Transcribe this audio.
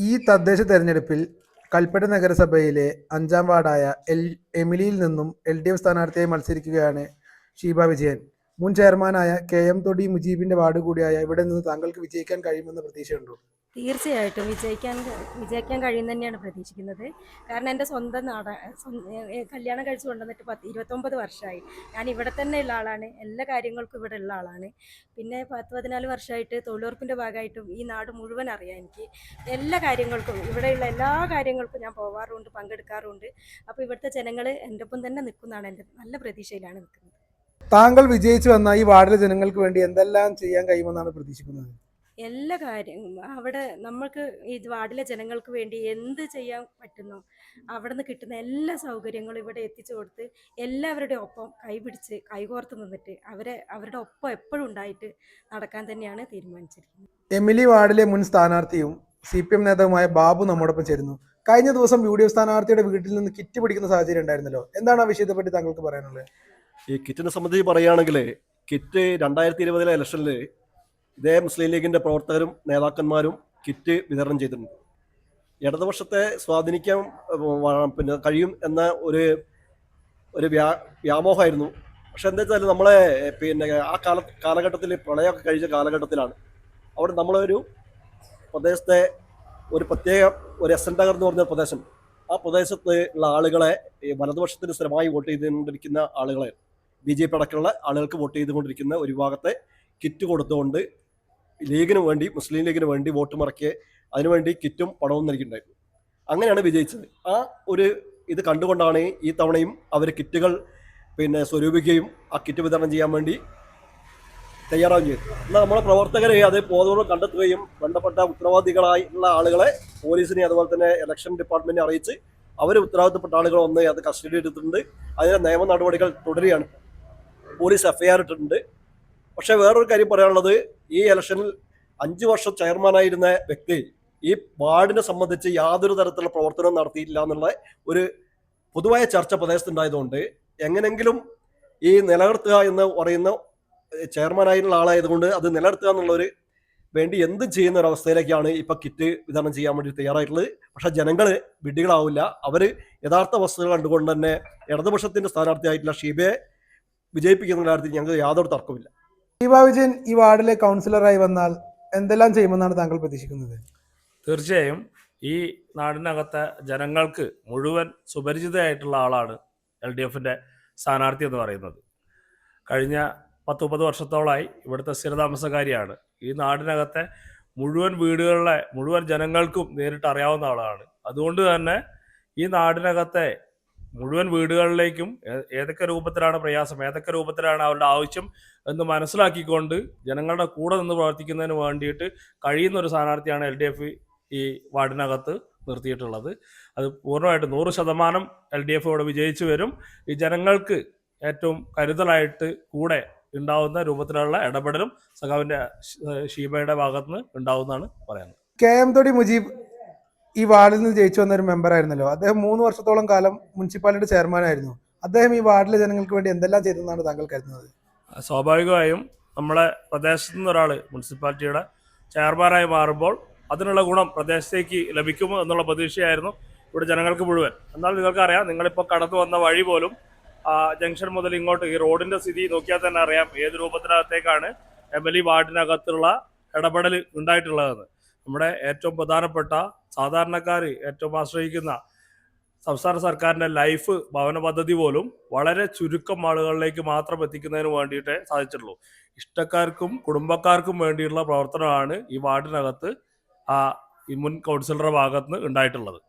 ഈ തദ്ദേശ തെരഞ്ഞെടുപ്പിൽ കൽപ്പറ്റ നഗരസഭയിലെ 5-ാം വാർഡായ എമിലിയിൽ നിന്നും LDF സ്ഥാനാർത്ഥിയായി മത്സരിക്കുകയാണ് ഷീബ വിജയൻ. മുൻ ചെയർമാനായ KM തൊടി മുജീബിന്റെ വാർഡ് കൂടിയായ ഇവിടെ നിന്ന് താങ്കൾക്ക് വിജയിക്കാൻ കഴിയുമെന്ന പ്രതീക്ഷയുണ്ടോ? തീർച്ചയായിട്ടും വിജയിക്കാൻ കഴിയുമെന്ന് തന്നെയാണ് പ്രതീക്ഷിക്കുന്നത്. കാരണം എൻ്റെ സ്വന്തം കല്യാണം കഴിച്ച് കൊണ്ടുവന്നിട്ട് 29 വർഷമായി. ഞാൻ ഇവിടെ തന്നെ ഉള്ള ആളാണ്. എല്ലാ കാര്യങ്ങൾക്കും ഇവിടെ ഉള്ള ആളാണ്. പിന്നെ 14 വർഷമായിട്ട് തൊഴിലുറപ്പിൻ്റെ ഭാഗമായിട്ടും ഈ നാട് മുഴുവൻ അറിയാം എനിക്ക്. എല്ലാ കാര്യങ്ങൾക്കും ഇവിടെയുള്ള എല്ലാ കാര്യങ്ങൾക്കും ഞാൻ പോവാറുണ്ട്, പങ്കെടുക്കാറുണ്ട്. അപ്പോൾ ഇവിടുത്തെ ജനങ്ങൾ എൻ്റെ ഒപ്പം തന്നെ നിൽക്കുന്നതാണ്. എൻ്റെ നല്ല പ്രതീക്ഷയിലാണ് നിൽക്കുന്നത്. താങ്കൾ വിജയിച്ചു വന്ന ഈ വാർഡിലെ ജനങ്ങൾക്ക് വേണ്ടി എന്തെല്ലാം ചെയ്യാൻ കഴിയുമെന്നാണ് പ്രതീക്ഷിക്കുന്നത്? എല്ലാ കാര്യങ്ങളും അവിടെ നമ്മൾക്ക് ഈ വാർഡിലെ ജനങ്ങൾക്ക് വേണ്ടി എന്ത് ചെയ്യാൻ പറ്റുന്നു അവിടെ നിന്ന് കിട്ടുന്ന എല്ലാ സൗകര്യങ്ങളും ഇവിടെ എത്തിച്ചു കൊടുത്ത് എല്ലാവരുടെ ഒപ്പം കൈപിടിച്ച് കൈകോർത്ത് നിന്നിട്ട് അവരുടെ ഒപ്പം എപ്പോഴും ഉണ്ടായിട്ട് നടക്കാൻ തന്നെയാണ് തീരുമാനിച്ചിരിക്കുന്നത്. എമിലി വാർഡിലെ മുൻ സ്ഥാനാർത്ഥിയും CPM നേതാവുമായ ബാബു നമ്മോടൊപ്പം ചേരുന്നു. കഴിഞ്ഞ ദിവസം UDF സ്ഥാനാർത്ഥിയുടെ വീട്ടിൽ നിന്ന് കിറ്റ് പിടിക്കുന്ന സാഹചര്യം ഉണ്ടായിരുന്നല്ലോ. എന്താണ് ആ വിഷയത്തെ പറ്റി താങ്കൾക്ക് പറയാനുള്ളത്? ഈ കിറ്റിനെ സംബന്ധിച്ച് പറയുകയാണെങ്കിൽ കിറ്റ് 2020 ഇലക്ഷനിൽ ഇതേ മുസ്ലിം ലീഗിന്റെ പ്രവർത്തകരും നേതാക്കന്മാരും കിറ്റ് വിതരണം ചെയ്തിട്ടുണ്ട്. ഇടതുപക്ഷത്തെ സ്വാധീനിക്കാൻ കഴിയും എന്ന ഒരു വ്യാമോഹമായിരുന്നു. പക്ഷെ എന്താ വെച്ചാൽ നമ്മളെ ആ കാലഘട്ടത്തിൽ പ്രളയമൊക്കെ കഴിച്ച കാലഘട്ടത്തിലാണ് അവിടെ നമ്മളൊരു പ്രദേശത്തെ ഒരു പ്രത്യേക ഒരു SN നഗർ എന്ന് പറഞ്ഞ പ്രദേശം, ആ പ്രദേശത്ത് ഉള്ള ആളുകളെ വലതുപക്ഷത്തിന് സ്ഥിരമായി വോട്ട് ചെയ്തുകൊണ്ടിരിക്കുന്ന ആളുകളെ BJP അടക്കമുള്ള ആളുകൾക്ക് വോട്ട് ചെയ്തുകൊണ്ടിരിക്കുന്ന ഒരു വിഭാഗത്തെ കിറ്റ് കൊടുത്തുകൊണ്ട് ലീഗിന് വേണ്ടി, മുസ്ലിം ലീഗിന് വേണ്ടി വോട്ട് മറക്കി അതിനുവേണ്ടി കിറ്റും പണവും നൽകിയിട്ടുണ്ടായിരുന്നു. അങ്ങനെയാണ് വിജയിച്ചത്. ആ ഒരു ഇത് കണ്ടുകൊണ്ടാണ് ഈ തവണയും അവർ കിറ്റുകൾ സ്വരൂപിക്കുകയും ആ കിറ്റ് വിതരണം ചെയ്യാൻ വേണ്ടി തയ്യാറാവുകയും ചെയ്തു. എന്നാൽ നമ്മളെ പ്രവർത്തകരെ അത് ബോധപൂർവ്വം കണ്ടെത്തുകയും ബന്ധപ്പെട്ട ഉത്തരവാദികളായിട്ടുള്ള ആളുകളെ പോലീസിനെ അതുപോലെ തന്നെ ഇലക്ഷൻ ഡിപ്പാർട്ട്മെന്റിനെ അറിയിച്ച് അവർ ഉത്തരവാദിത്തപ്പെട്ട ആളുകൾ വന്ന് അത് കസ്റ്റഡി എടുത്തിട്ടുണ്ട്. അതിന്റെ നിയമ നടപടികൾ തുടരുകയാണ്. പോലീസ് FIR ഇട്ടിട്ടുണ്ട്. പക്ഷെ വേറൊരു കാര്യം പറയാനുള്ളത്, ഈ ഇലക്ഷനിൽ 5 വർഷം ചെയർമാനായിരുന്ന വ്യക്തി ഈ വാർഡിനെ സംബന്ധിച്ച് യാതൊരു തരത്തിലുള്ള പ്രവർത്തനവും നടത്തിയിട്ടില്ല എന്നുള്ള ഒരു പൊതുവായ ചർച്ച പ്രദേശത്തുണ്ടായതുകൊണ്ട് എങ്ങനെങ്കിലും ഈ നിലനിർത്തുക എന്ന് പറയുന്ന ചെയർമാനായിട്ടുള്ള ആളായതുകൊണ്ട് അത് നിലനിർത്തുക എന്നുള്ളൊരു വേണ്ടി എന്തും ചെയ്യുന്ന ഒരു അവസ്ഥയിലേക്കാണ് ഇപ്പൊ കിറ്റ് വിതരണം ചെയ്യാൻ വേണ്ടി തയ്യാറായിട്ടുള്ളത്. പക്ഷെ ജനങ്ങൾ വിഡ്ഢികളാവില്ല. അവർ യഥാർത്ഥ വസ്തുതകൾ കണ്ടുകൊണ്ട് തന്നെ ഇടതുപക്ഷത്തിന്റെ സ്ഥാനാർത്ഥിയായിട്ടുള്ള ഷീബയെ വിജയിപ്പിക്കുന്ന കാര്യത്തിൽ ഞങ്ങൾക്ക് യാതൊരു തർക്കമില്ല. ഷീബ വിജയൻ ഈ വാർഡിലെ കൗൺസിലറായി വന്നാൽ എന്തെല്ലാം ചെയ്യുമെന്നാണ് താങ്കൾ പ്രതീക്ഷിക്കുന്നത്? തീർച്ചയായും ഈ നാടിനകത്തെ ജനങ്ങൾക്ക് മുഴുവൻ സുപരിചിതയായിട്ടുള്ള ആളാണ് LDFന്റെ സ്ഥാനാർത്ഥി എന്ന് പറയുന്നത്. കഴിഞ്ഞ 10-30 വർഷത്തോളമായി ഇവിടുത്തെ സ്ഥിരതാമസക്കാരിയാണ്. ഈ നാടിനകത്തെ മുഴുവൻ വീടുകളിലെ മുഴുവൻ ജനങ്ങൾക്കും നേരിട്ട് അറിയാവുന്ന ആളാണ്. അതുകൊണ്ട് തന്നെ ഈ നാടിനകത്തെ മുഴുവൻ വീടുകളിലേക്കും ഏതൊക്കെ രൂപത്തിലാണ് പ്രയാസം, ഏതൊക്കെ രൂപത്തിലാണ് അവരുടെ ആവശ്യം എന്ന് മനസ്സിലാക്കിക്കൊണ്ട് ജനങ്ങളുടെ കൂടെ നിന്ന് പ്രവർത്തിക്കുന്നതിന് വേണ്ടിയിട്ട് കഴിയുന്ന ഒരു സ്ഥാനാർത്ഥിയാണ് LDF ഈ വാർഡിനകത്ത് നിർത്തിയിട്ടുള്ളത്. അത് പൂർണ്ണമായിട്ട് 100% LDF ഇവിടെ വിജയിച്ചു വരും. ഈ ജനങ്ങൾക്ക് ഏറ്റവും കരുതലായിട്ട് കൂടെ ഉണ്ടാവുന്ന രൂപത്തിലുള്ള ഇടപെടലും സഖാവിന്റെ ഷീബയുടെ ഭാഗത്തുനിന്ന് ഉണ്ടാവുന്നതാണ് പറയുന്നത്. KM തൊടി മുജീബ് ഈ വാർഡിൽ നിന്ന് ജയിച്ചു വന്ന ഒരു മെമ്പർ ആയിരുന്നല്ലോ. അദ്ദേഹം 3 വർഷത്തോളം കാലം മുനിസിപ്പാലിറ്റി ചെയർമാനായിരുന്നു. അദ്ദേഹം ഈ വാർഡിലെ ജനങ്ങൾക്ക് വേണ്ടി എന്തെല്ലാം ചെയ്തെന്നാണ് താങ്കൾ കരുതുന്നത്? സ്വാഭാവികമായും നമ്മളെ പ്രദേശത്തു നിന്ന് ഒരാൾ മുനിസിപ്പാലിറ്റിയുടെ ചെയർമാനായി മാറുമ്പോൾ അതിനുള്ള ഗുണം പ്രദേശത്തേക്ക് ലഭിക്കുമോ എന്നുള്ള പ്രതീക്ഷയായിരുന്നു ഇവിടെ ജനങ്ങൾക്ക് മുഴുവൻ. എന്നാൽ നിങ്ങൾക്കറിയാം, നിങ്ങളിപ്പോൾ കടന്നു വന്ന വഴി പോലും ജംഗ്ഷൻ മുതൽ ഇങ്ങോട്ട് ഈ റോഡിന്റെ സ്ഥിതി നോക്കിയാൽ തന്നെ അറിയാം ഏത് രൂപത്തിനകത്തേക്കാണ് എമിലി വാർഡിനകത്തുള്ള ഇടപെടൽ ഉണ്ടായിട്ടുള്ളതെന്ന്. നമ്മുടെ ഏറ്റവും പ്രധാനപ്പെട്ട സാധാരണക്കാർ ഏറ്റവും ആശ്രയിക്കുന്ന സംസ്ഥാന സർക്കാരിൻ്റെ ലൈഫ് ഭവന പദ്ധതി പോലും വളരെ ചുരുക്കം ആളുകളിലേക്ക് മാത്രം എത്തിക്കുന്നതിന് വേണ്ടിയിട്ടേ സാധിച്ചിട്ടുള്ളൂ. ഇഷ്ടക്കാർക്കും കുടുംബക്കാർക്കും വേണ്ടിയുള്ള പ്രവർത്തനമാണ് ഈ വാർഡിനകത്ത് ഈ മുൻ കൗൺസിലറുടെ ഭാഗത്ത് നിന്ന് ഉണ്ടായിട്ടുള്ളത്.